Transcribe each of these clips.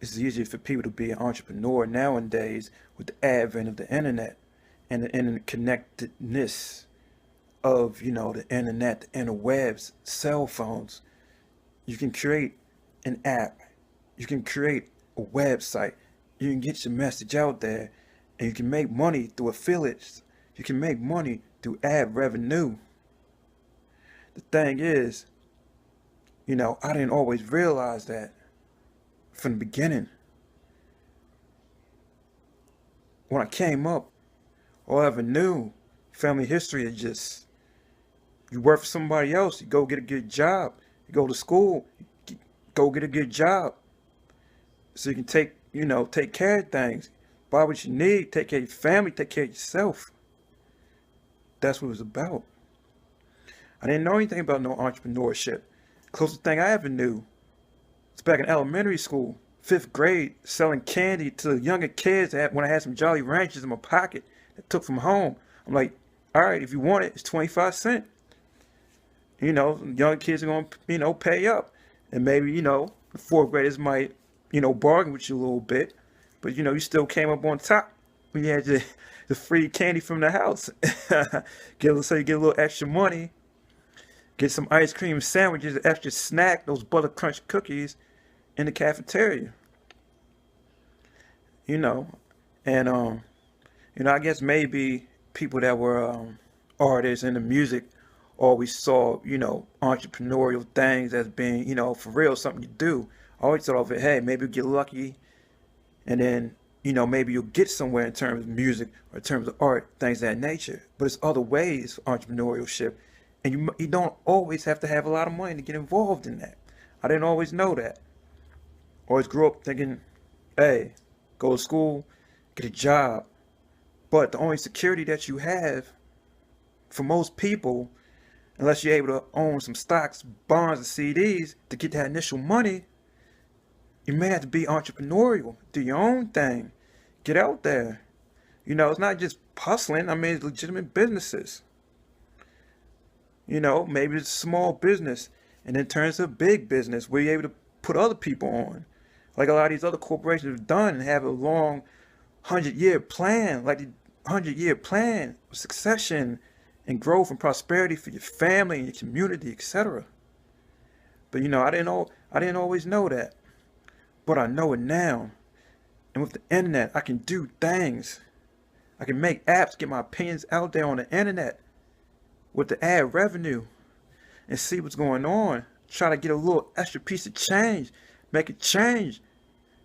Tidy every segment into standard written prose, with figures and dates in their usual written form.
it's easier for people to be an entrepreneur nowadays with the advent of the internet and the interconnectedness of, the internet, the interwebs, cell phones. You can create an app. You can create a website. You can get your message out there, and you can make money through affiliates. You can make money through ad revenue. The thing is, I didn't always realize that from the beginning. When I came up, all I ever knew, family history is just, you work for somebody else, you go get a good job, you go to school, go get a good job, so you can take care of things, buy what you need, take care of your family, take care of yourself. That's what it was about. I didn't know anything about no entrepreneurship. Closest thing I ever knew was back in elementary school, fifth grade, selling candy to the younger kids when I had some Jolly Ranchers in my pocket that I took from home. I'm like, all right, if you want it, it's 25 cents. Young kids are going to, pay up. And maybe, the fourth graders might, bargain with you a little bit. But, you still came up on top when you had the free candy from the house. So you get a little extra money, get some ice cream sandwiches, an extra snack, those butter crunch cookies in the cafeteria. You know, and I guess maybe people that were artists in the music always saw, entrepreneurial things as being, for real, something you do. I always thought of it, hey, maybe you get lucky and then, maybe you'll get somewhere in terms of music or in terms of art, things of that nature. But it's other ways for entrepreneurship. And you don't always have to have a lot of money to get involved in that. I didn't always know that. Always grew up thinking, hey, go to school, get a job. But the only security that you have for most people, unless you're able to own some stocks, bonds, and CDs to get that initial money, you may have to be entrepreneurial, do your own thing, get out there. It's not just hustling. I mean, it's legitimate businesses. Maybe it's a small business and then turns to a big business where you're able to put other people on. Like a lot of these other corporations have done and have a long 100-year plan, like the 100-year plan of succession and growth and prosperity for your family and your community, etc. But I didn't always know that. But I know it now. And with the internet, I can do things. I can make apps, get my opinions out there on the internet with the ad revenue and see what's going on. Try to get a little extra piece of change, make a change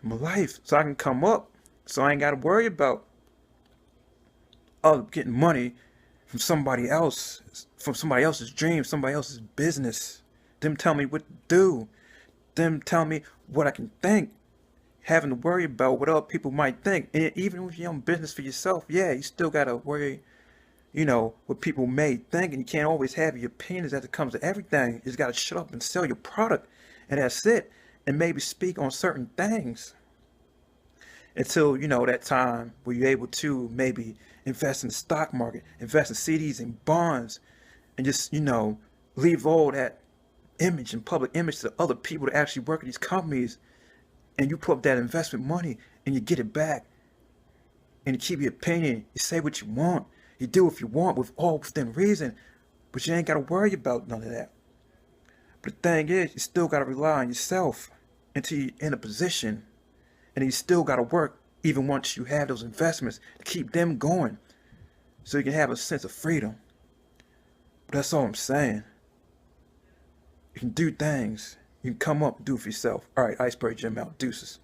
in my life so I can come up, so I ain't got to worry about getting money from somebody else, from somebody else's dream, somebody else's business. Them tell me what to do. Them tell me what I can think. Having to worry about what other people might think. And even with your own business for yourself, yeah, you still got to worry, what people may think. And you can't always have your opinions as it comes to everything. You just got to shut up and sell your product. And that's it. And maybe speak on certain things. Until, that time where you're able to maybe invest in the stock market, invest in CDs and bonds, and just, leave all that image and public image to other people that actually work at these companies. And you put up that investment money and you get it back. And you keep your opinion. You say what you want. You do what you want all within reason. But you ain't got to worry about none of that. But the thing is, you still got to rely on yourself until you're in a position. And you still got to work even once you have those investments to keep them going. So you can have a sense of freedom. But that's all I'm saying. You can do things. You can come up and do it for yourself. All right, Iceberg Jim out. Deuces.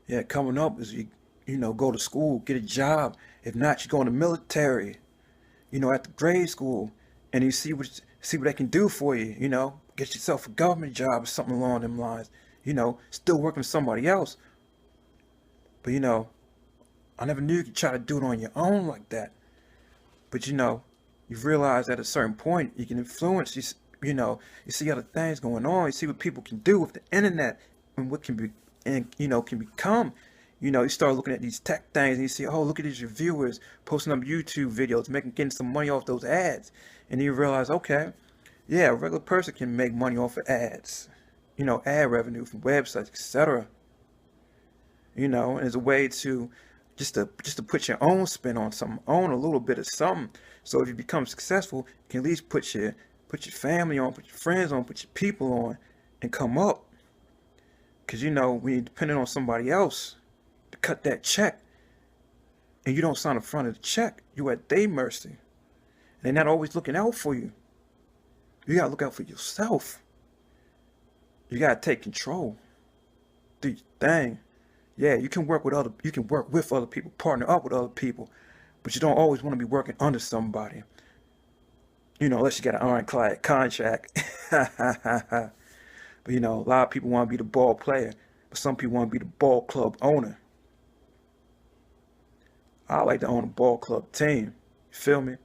Yeah, coming up is go to school, get a job. If not, you go in the military. At the grade school, and you see what they can do for you. Get yourself a government job or something along them lines. Still working for somebody else. But I never knew you could try to do it on your own like that. But you realize at a certain point you can influence. You see other things going on. You see what people can do with the internet and what can be and can become. You know, you start looking at these tech things and you see, oh, look at these reviewers posting up YouTube videos, getting some money off those ads. And then you realize, okay, yeah, a regular person can make money off of ads. You know, ad revenue from websites, etc. You know, and it's a way to just to put your own spin on something, own a little bit of something. So if you become successful, you can at least put your family on, put your friends on, put your people on, and come up. Because you know, when you're depending on somebody else to cut that check, and you don't sign the front of the check, you're at their mercy. And they're not always looking out for you. You gotta look out for yourself. You gotta take control. Do your thing. Yeah, you can work with other people, partner up with other people, but you don't always want to be working under somebody. You know, unless you got an ironclad contract. But you know, a lot of people want to be the ball player, but some people want to be the ball club owner. I like to own a ball club team. You feel me?